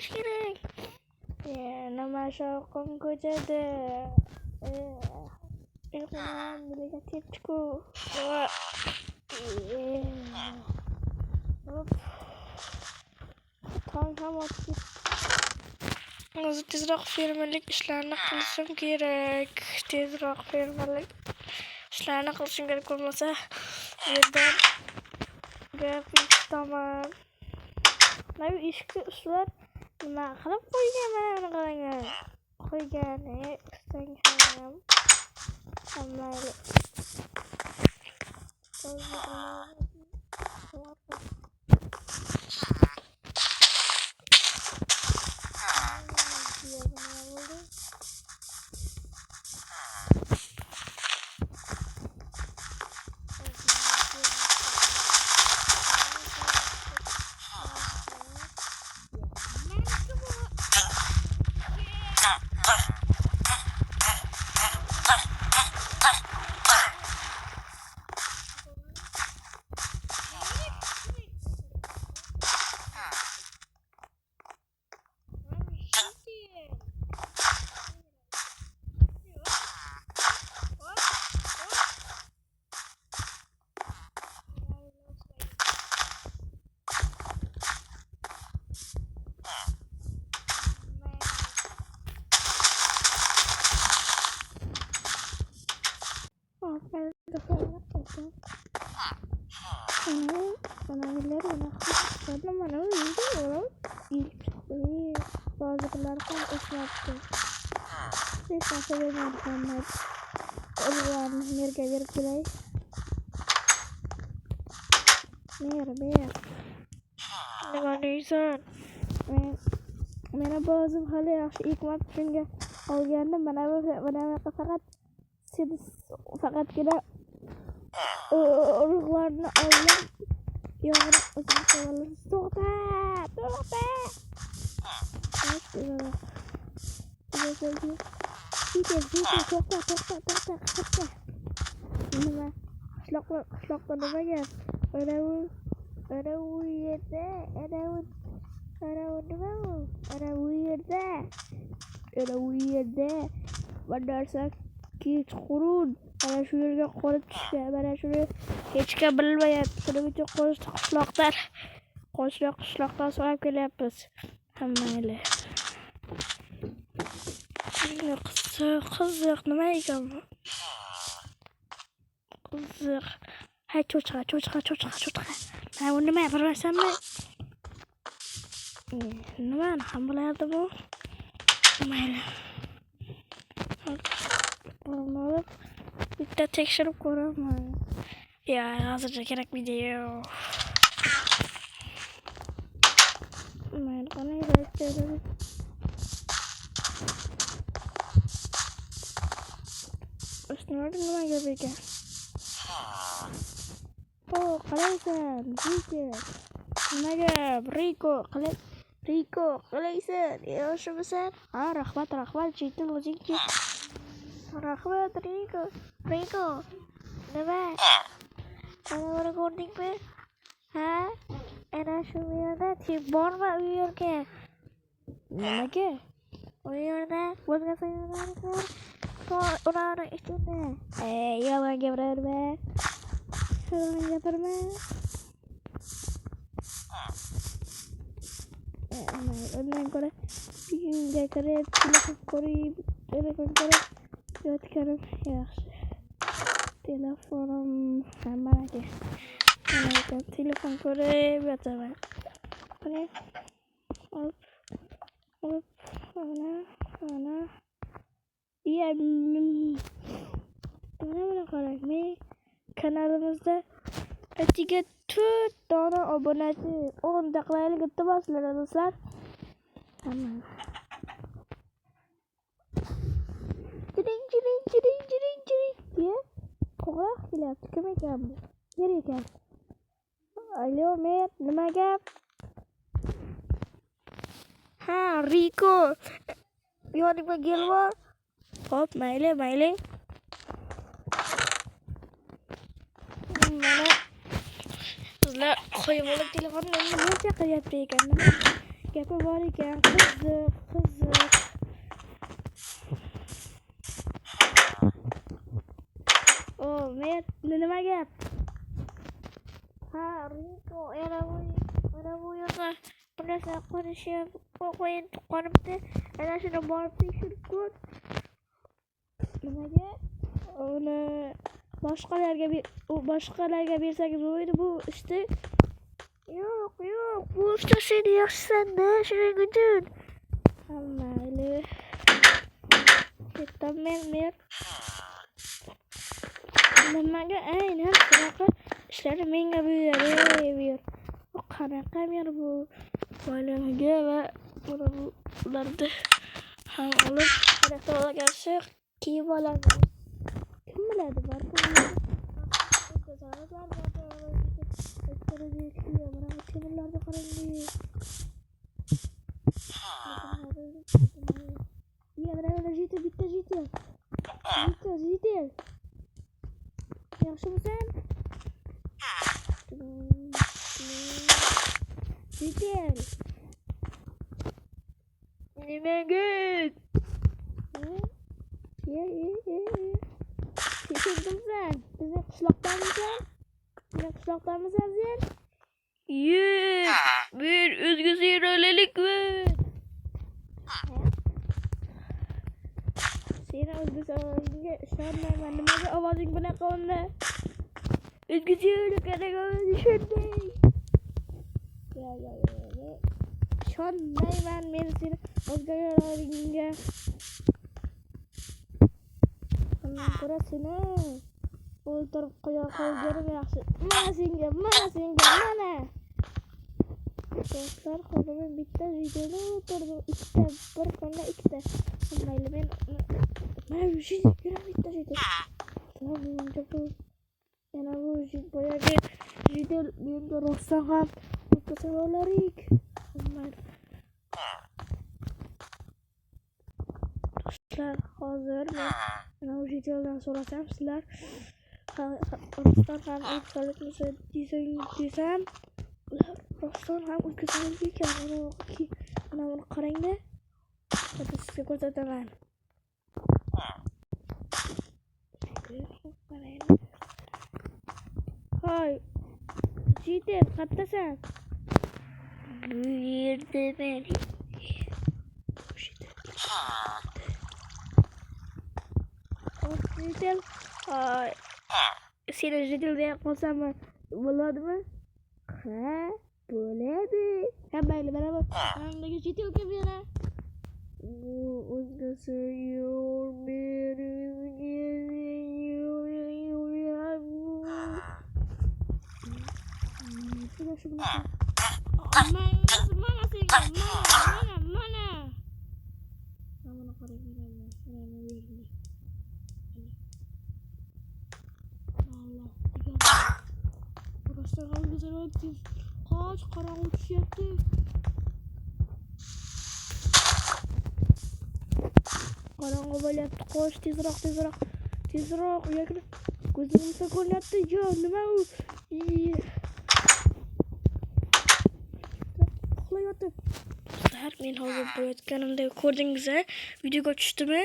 qo'yish kerak. Nima shovqin ko'chada. Uyquman bilaga tepdi-ku. Tong ham otib. Hozir tezroq fermerlik ishlarini qilishim kerak. Bo'lmasa bu yerdan gap eshitaman. Mana ishga ushlar nima qilib qo'ygan, mana buni qarang. Qo'ygani istangan hammayli. Bazıları kan esnafçı. Esnafı vermedi kanlar. Oğlanın nereye verip geley? Nereye? Ne var neyse? Mena bazım hali yaxshi hikmat shunga olgandim. Mana faqat siz faqatgina urug'larni olib yog'ni o'zim qo'yamiz. To'xta! To'xta. Nima? Qishloqda nima gap? Ana u yerda. Bandarsa kechqurun mana shu yerga qolib tushgan. Mana shuni hech kim bilmayapti. Shuning uchun qishloqdan so'rab kelyapmiz. Hammayli. Qiziq nima ekan bu? Qiziq. Hay cho'chqa. Mana bu nima bilmaysanmi? Nimani ham bilardi bu? Mayli. Bitta tekshirib ko'raman. Hozircha kerak video. Mayli, qanday bo'ladi? Üstüne nima gap ekan? Qalaysan, nima gap? Riko, qalaysan? Yaxshimisan? Rahmat, chetin o'zingchi. Rahmat, Riko. Nima? Ana ko'rdingmi? Ha? Ana shu yerda tip bormi u yerga? Nimaga? U yerda o'zga sayyorlar bor. Ularning ichida. Yolg'on gapirma. Ondan ko'ra uyga kirib telefon ko'rib yotganim yaxshi. Telefonim hammaga. Telefon ko'rib yotaman. Ana. Mana qarang, kanalimizda atiga 4 dona obunachi 10 daqiqalik iltimoslar do'stlar. Jiring. Qo'ng'iroq kelyapti. Kim ekan bu? Yer ekan. Alo, men nima gap? Ha, Riko. Yonimga kelma. Hop, mayli. Mana sizlar qo'yib olib telefonni nima chaqiryapti ekan? gapi bor ekan. Qiziq. Mer, nima gap? Ha, Riko, era bu yoqqa bir narsa qilishib qo'yib tuqqanimda, ana shuni borib tekshirib ko'r. Nimaga? Uni boshqalarga bersangiz bo'lmaydi bu ishni. Yo'q, bu ishda sen yaxshisan-da, shuning uchun. Mayli. Ketdim men. Nimaga aynan shunaqa ishlarni menga buyur. Bu qanaqa mer bu boylamiga va ularni ham olib xaridorga qarshi kiyib oladi. Kim biladi, balki temirlarni qarang. Bitta jitel. Yaxshimisan? Jitel. Nimaga? Tushundimsan. Bizning qishloqdamisan sen? Yo'q. Men o'zgasi ro'lalikman. Seni o'zbekistonga ishonmayman. Nimaga ovozing bunaqa unda? O'zgasi qanaqa shunday. Ishonmayman men seni o'zgalarga. Ko'ra seni o'ltirib qo'ya qo'yganim yaxshi. Mana senga. Do'stlar, hozir men bitta videoda o'tirdim. Bir kunda ikkita. Mayli, men bitta video. Yana bu boyagi video menga rostdan ham o'tkazavolarik. Do'stlar, hozir men mana bu videodan so'rasam, sizlar rostdan ham o'tkazavolarik desam, rostdan ham o'tkazavolarik ekan. Mana buni qarang-da. Hozir sizga ko'rsataman. Hoy, jitel, qayerdasan? Bu yerda men. Jitel, seni jitel deya qolsam bo'ladimi? Ha, bo'ladi. Mayli, mana bu menga jitelga bera. O'zgasi yo'q, Qoch, qorong'i tushyapti. Qorong'i bo'lyapti. Qoch, tezroq. Yo'q, ko'zimizga ko'ryapti. Yo, nima u? Uxlayotib. Do'stlar, men hozir bo'layotganimda ko'rdingiz-a? Videoga tushdimi?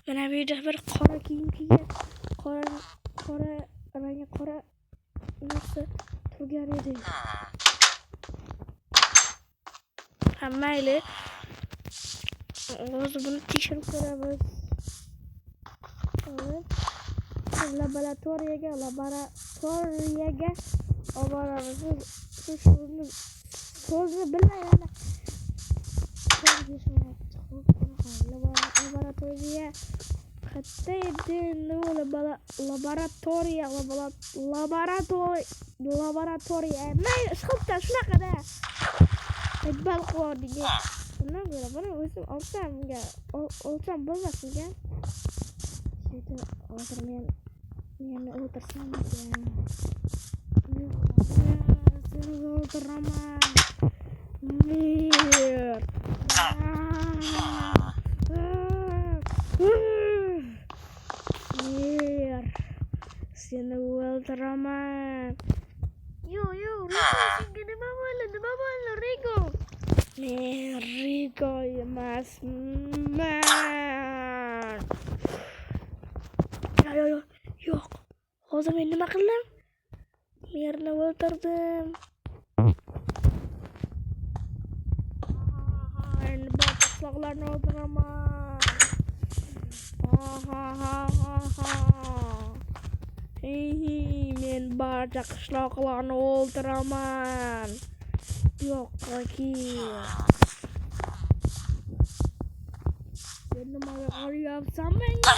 Mana bu yerda bir qora kiyim kiygan, qora narsa turgan edi. Mayli. Hozir buni tekshirib ko'ramiz. Laboratoriyaga oboramiz. So'zni bilmayman. Laboratoriya qayerda edi? Laboratoriya. Mayli, chiqibdi shunaqada. Balqoniga. Bundan ko'ra buni o'zim olsam bo'lmasmiga? Hozir men o'tirsam ekan. Seni o'ldiraman. Mer. Seni o'ldiraman. Yo, Rico, senga nima bo'ldi, Rico? Men Rigo emasman. Yo'q. Hozir men nima qildim? Merni o'ldirdim. Endi barcha qishloqlarni o'ldiraman. Men barcha qishloqlarni o'ldiraman. Yo'qqa kel. Sen nimaga qarayapsan menga?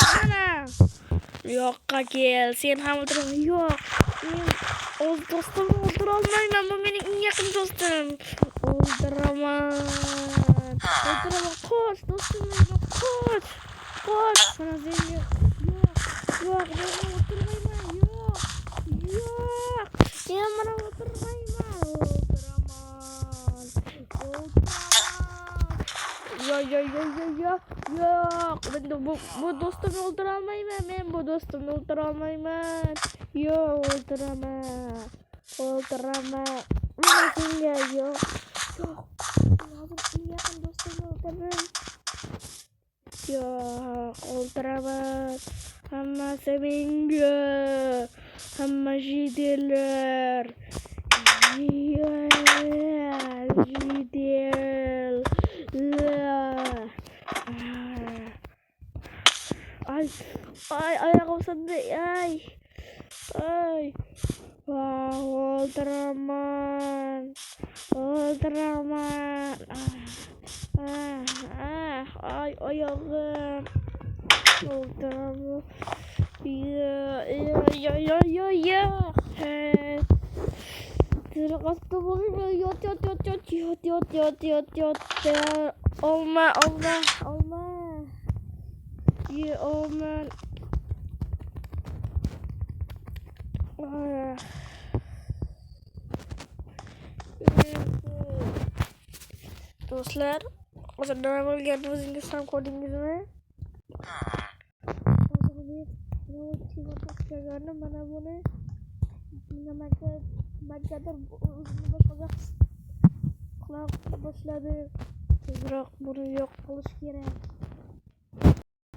Mana. Yo'qqa kel. Sen ham o'ldiraman. Yo'q. Men o'z do'stimni o'ldira olmayman. Bu mening eng yaqin do'stim. O'ldiraman. Qoch, do'stim, qoch. Mana senga. Yo'q, men o'ldirmayman. Yo'q. Men mana o'ldirmayman. O'ldiraman. Yo'q. Men bu do'stimni o'ldira olmayman. Men bu do'stimni o'ldira olmayman. Yo'q, o'ldiraman. Mana senga yo'q. Hozir eng yaqin do'stimni o'ldirdim. Yo'q, o'ldiraman. Hammasi menga. Hamma jidellar. Jidel. Ay, oyog'im sindi. Ay. O'ldiraman. Ay, oyog'im. O'ldiraman. Qasdi bo'lma. Yot. Olma. Olma. Do'stlar, hozir nima bo'lganini o'zingiz ham ko'rdingizmi? Mana buni nimagadir o'zini boshqa qila boshladi. Biroq buni yo'q qilish kerak.